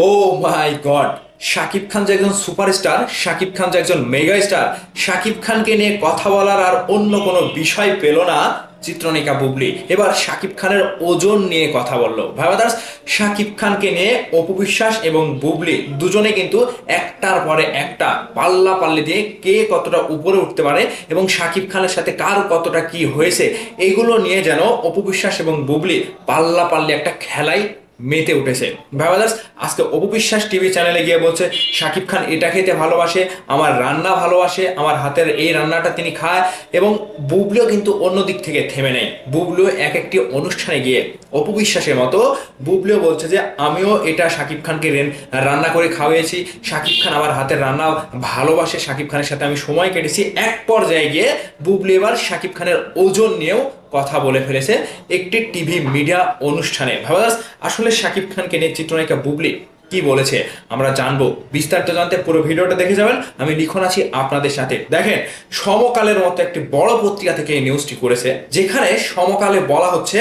ও মাই god, Shakib Khan যে একজন superstar, Shakib Khan যে একজন মেগা স্টার, শাকিব খানকে নিয়ে কথা বলার আর অন্য কোনো বিষয় পেল না চিত্রনায়িকা বুবলি। এবার শাকিব খানের ওজন নিয়ে কথা বললো। ভাইবাদার্স, শাকিব খানকে নিয়ে অপু বিশ্বাস এবং বুবলি দুজনে কিন্তু একটার পরে একটা পাল্লা পাল্লি দিয়ে কে কতটা উপরে উঠতে পারে এবং শাকিব খানের সাথে কার কতটা কি হয়েছে, এগুলো নিয়ে যেন অপু বিশ্বাস এবং বুবলি পাল্লা পাল্লি একটা খেলাই মেতে উঠেছে। ভাইবাদার্স, আজকে অপু বিশ্বাস টিভি চ্যানেলে গিয়ে বলছে শাকিব খান এটা খেতে ভালোবাসে, আমার রান্না ভালোবাসে, আমার হাতের এই রান্নাটা তিনি খায়। এবং বুবলিও কিন্তু অন্য দিক থেকে থেমে নেই। বুবলিও এক একটি অনুষ্ঠানে গিয়ে অপু বিশ্বাসের মতো বুবলিও বলছে যে আমিও এটা শাকিব খানকে রান্না করে খাওয়াইছি, শাকিব খান আমার হাতের রান্না ভালোবাসে, শাকিব খানের সাথে আমি সময় কেটেছি। এক পর্যায়ে গিয়ে বুবলি এবার শাকিব খানের ওজন নিয়েও কথা বলে ফেলেছে একটি টিভি মিডিয়া অনুষ্ঠানে। ভাবাস, আসলে শাকিব খানকে নিয়ে চিত্রনায়িকা বুবলি কি বলেছে আমরা জানবো। বিস্তারিত জানতে পুরো ভিডিওটা দেখে যাবেন। আমি লিখন আছি আপনাদের সাথে। দেখেন, সমকালের মতো একটি বড় পত্রিকা থেকে এই নিউজটি করেছে, যেখানে সমকালে বলা হচ্ছে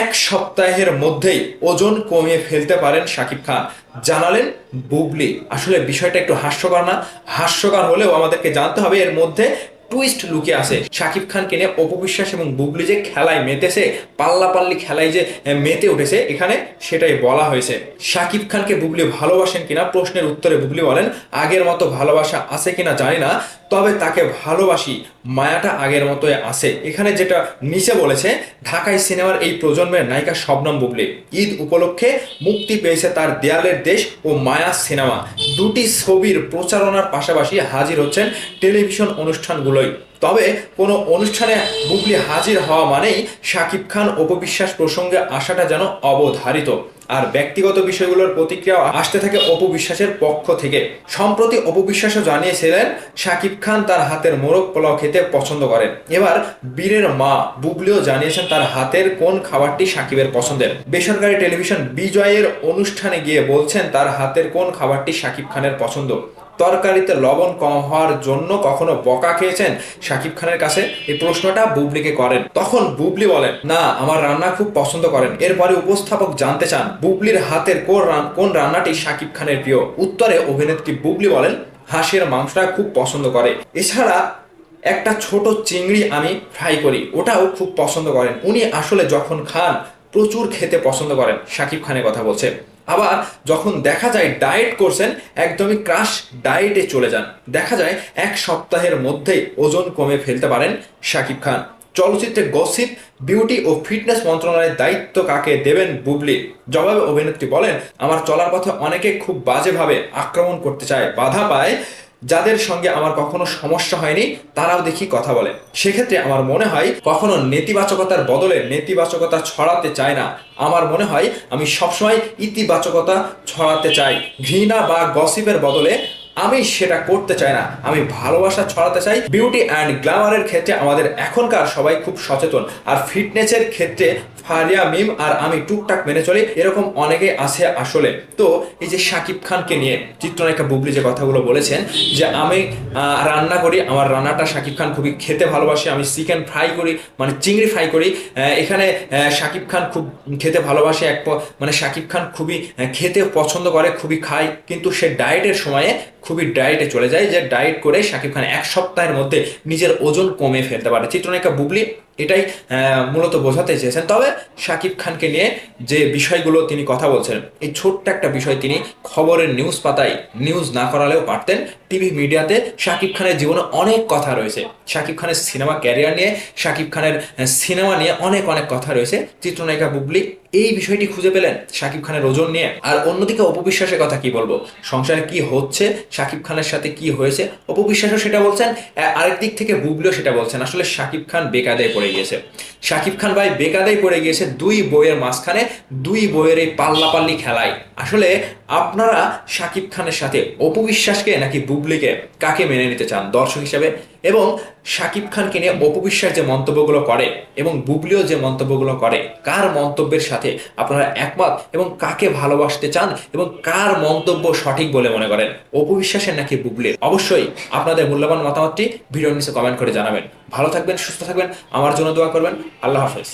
এক সপ্তাহের মধ্যেই ওজন কমিয়ে ফেলতে পারেন শাকিব খান, জানালেন বুবলি। আসলে বিষয়টা একটু হাস্যকর না? হাস্যকর হলেও আমাদেরকে জানতে হবে এর মধ্যে টুইস্ট লুকে আছে। শাকিব খানকে নিয়ে অপু বিশ্বাস এবং বুবলি যে খেলায় মেতেছে, পাল্লাপাল্লি খেলায় যে মেতে উঠেছে, এখানে সেটাই বলা হয়েছে। শাকিব খানকে বুবলি ভালোবাসেন কিনা প্রশ্নের উত্তরে বুবলি বলেন, আগের মতো ভালোবাসা আছে কিনা জানি না, তবে তাকে ভালোবাসি, মায়াটা আগের মতোই আছে। এখানে যেটা নিচে বলেছে, ঢাকায় সিনেমার এই প্রজন্মের নায়িকা শবনম বুবলি ঈদ উপলক্ষে মুক্তি পেয়েছে তার দেয়ালের দেশ ও মায়া সিনেমা। দুটি ছবির প্রচারণার পাশাপাশি হাজির হচ্ছেন টেলিভিশন অনুষ্ঠানগুলোই। তবে কোনো অনুষ্ঠানে বুবলি হাজির হওয়া মানেই শাকিব খান অপু বিশ্বাস প্রসঙ্গে আসাটা যেন অবধারিত। আর ব্যক্তিগত বিষয়গুলোর প্রতিক্রিয়া আসতে থাকে অপু বিশ্বাসের পক্ষ থেকে। সম্প্রতি অপু বিশ্বাসও জানিয়েছিলেন শাকিব খান তার হাতের মোরগ পোলাও খেতে পছন্দ করেন। এবার বীরের মা বুবলিও জানিয়েছেন তার হাতের কোন খাবারটি শাকিবের পছন্দের। বেসরকারি টেলিভিশন বিজয়ের অনুষ্ঠানে গিয়ে বলছেন তার হাতের কোন খাবারটি শাকিব খানের পছন্দ। তরকারিতে লবণ কম হওয়ার জন্য কখনো বকা খেয়েছেন শাকিব খানের কাছে? এই প্রশ্নটা বুবলিকে করেন। তখন বুবলি বলেন, না, আমার রান্না খুব পছন্দ করেন। এরপরে উপস্থাপক জানতে চান বুবলির হাতের কোন রান্নাটি শাকিব খানের প্রিয়। উত্তরে অভিনেত্রী বুবলি বলেন, হাঁসের মাংসটা খুব পছন্দ করে। এছাড়া একটা ছোট চিংড়ি আমি ফ্রাই করি, ওটাও খুব পছন্দ করেন। উনি আসলে যখন খান প্রচুর খেতে পছন্দ করেন। শাকিব খানের কথা বলছে। আবার যখন দেখা যায় ডায়েট করছেন, একদমই ক্রাশ ডায়েটে চলে যান। দেখা যায় এক সপ্তাহের মধ্যেই ওজন কমে ফেলতে পারেন শাকিব খান। চলচ্চিত্রে গসিপ, বিউটি ও ফিটনেস মন্ত্রণালয়ের দায়িত্ব কাকে দেবেন বুবলি? জবাবে অভিনেত্রী বলেন, আমার চলার পথে অনেকে খুব বাজেভাবে আক্রমণ করতে চায়, বাধা পায়। যাদের সঙ্গে আমার কখনো সমস্যা হয়নি তারাও দেখি কথা বলে। সেক্ষেত্রে আমার মনে হয় কখনো নেতিবাচকতার বদলে নেতিবাচকতা ছড়াতে চায় না। আমার মনে হয় আমি সবসময় ইতিবাচকতা ছড়াতে চাই। ঘৃণা বা গসিপের বদলে আমি সেটা করতে চাই না, আমি ভালোবাসা ছড়াতে চাই। বিউটি অ্যান্ড গ্ল্যামারের ক্ষেত্রে আমাদের এখনকার সবাই খুব সচেতন, আর ফিটনেসের ক্ষেত্রে ফারিয়া মিম আর আমি টুকটাক মেনে চলি, এরকম অনেকে আছে আসলে। তো এই যে শাকিব খানকে নিয়ে চিত্রনায়িকা বুবলি যে কথাগুলো বলেছেন, যে আমি রান্না করি, আমার রান্নাটা শাকিব খান খুবই খেতে ভালোবাসে, আমি চিকেন ফ্রাই করি, মানে চিংড়ি ফ্রাই করি। এখানে শাকিব খান খুব খেতে ভালোবাসে, মানে শাকিব খান খুবই খেতে পছন্দ করে, খুবই খায়, কিন্তু সে ডায়েটের সময়ে খুবই ডায়েটে চলে যায়, যে ডায়েট করে শাকিব খান এক সপ্তাহের মধ্যে নিজের ওজন কমে ফেলতে পারে। চিত্রনায়িকা বুবলি এটাই মূলত বোঝাতে চেয়েছেন। তবে শাকিব খানকে নিয়ে যে বিষয়গুলো তিনি কথা বলছেন, এই ছোট্ট একটা বিষয় তিনি খবরের নিউজ পাতায় নিউজ না করালেও পারতেন। টিভি মিডিয়াতে শাকিব খানের জীবনে অনেক কথা রয়েছে, শাকিব খানের সিনেমা ক্যারিয়ার নিয়ে, শাকিব খানের সিনেমা নিয়ে অনেক অনেক কথা রয়েছে। চিত্রনায়িকা বুবলি এই বিষয়টি খুঁজে পেলেন শাকিব খানের ওজন নিয়ে। আর অন্যদিকে অপু বিশ্বাসের কথা কি বলবো, সংসারে কি হচ্ছে, শাকিব খানের সাথে কি হয়েছে, অপু বিশ্বাসও সেটা বলছেন, আরেক দিক থেকে বুবলিও সেটা বলছেন। আসলে শাকিব খান বেকায়দায় পড়ে গিয়েছে। শাকিব খান ভাই বেকায়দায় পড়ে গিয়েছে দুই বইয়ের মাঝখানে, দুই বইয়ের এই পাল্লাপাল্লি খেলায়। আসলে আপনারা শাকিব খানের সাথে অপু বিশ্বাসকে নাকি বুবলিকে, কাকে মেনে নিতে চান দর্শক হিসেবে? এবং শাকিব খানকে নিয়ে অপু বিশ্বাস যে মন্তব্যগুলো করে এবং বুবলিও যে মন্তব্যগুলো করে, কার মন্তব্যের সাথে আপনারা একমত এবং কাকে ভালোবাসতে চান এবং কার মন্তব্য সঠিক বলে মনে করেন, অপু বিশ্বাসের নাকি বুবলির? অবশ্যই আপনাদের মূল্যবান মতামতটি ভিডিওর নিচে কমেন্ট করে জানাবেন। ভালো থাকবেন, সুস্থ থাকবেন, আমার জন্য দোয়া করবেন। আল্লাহ হাফেজ।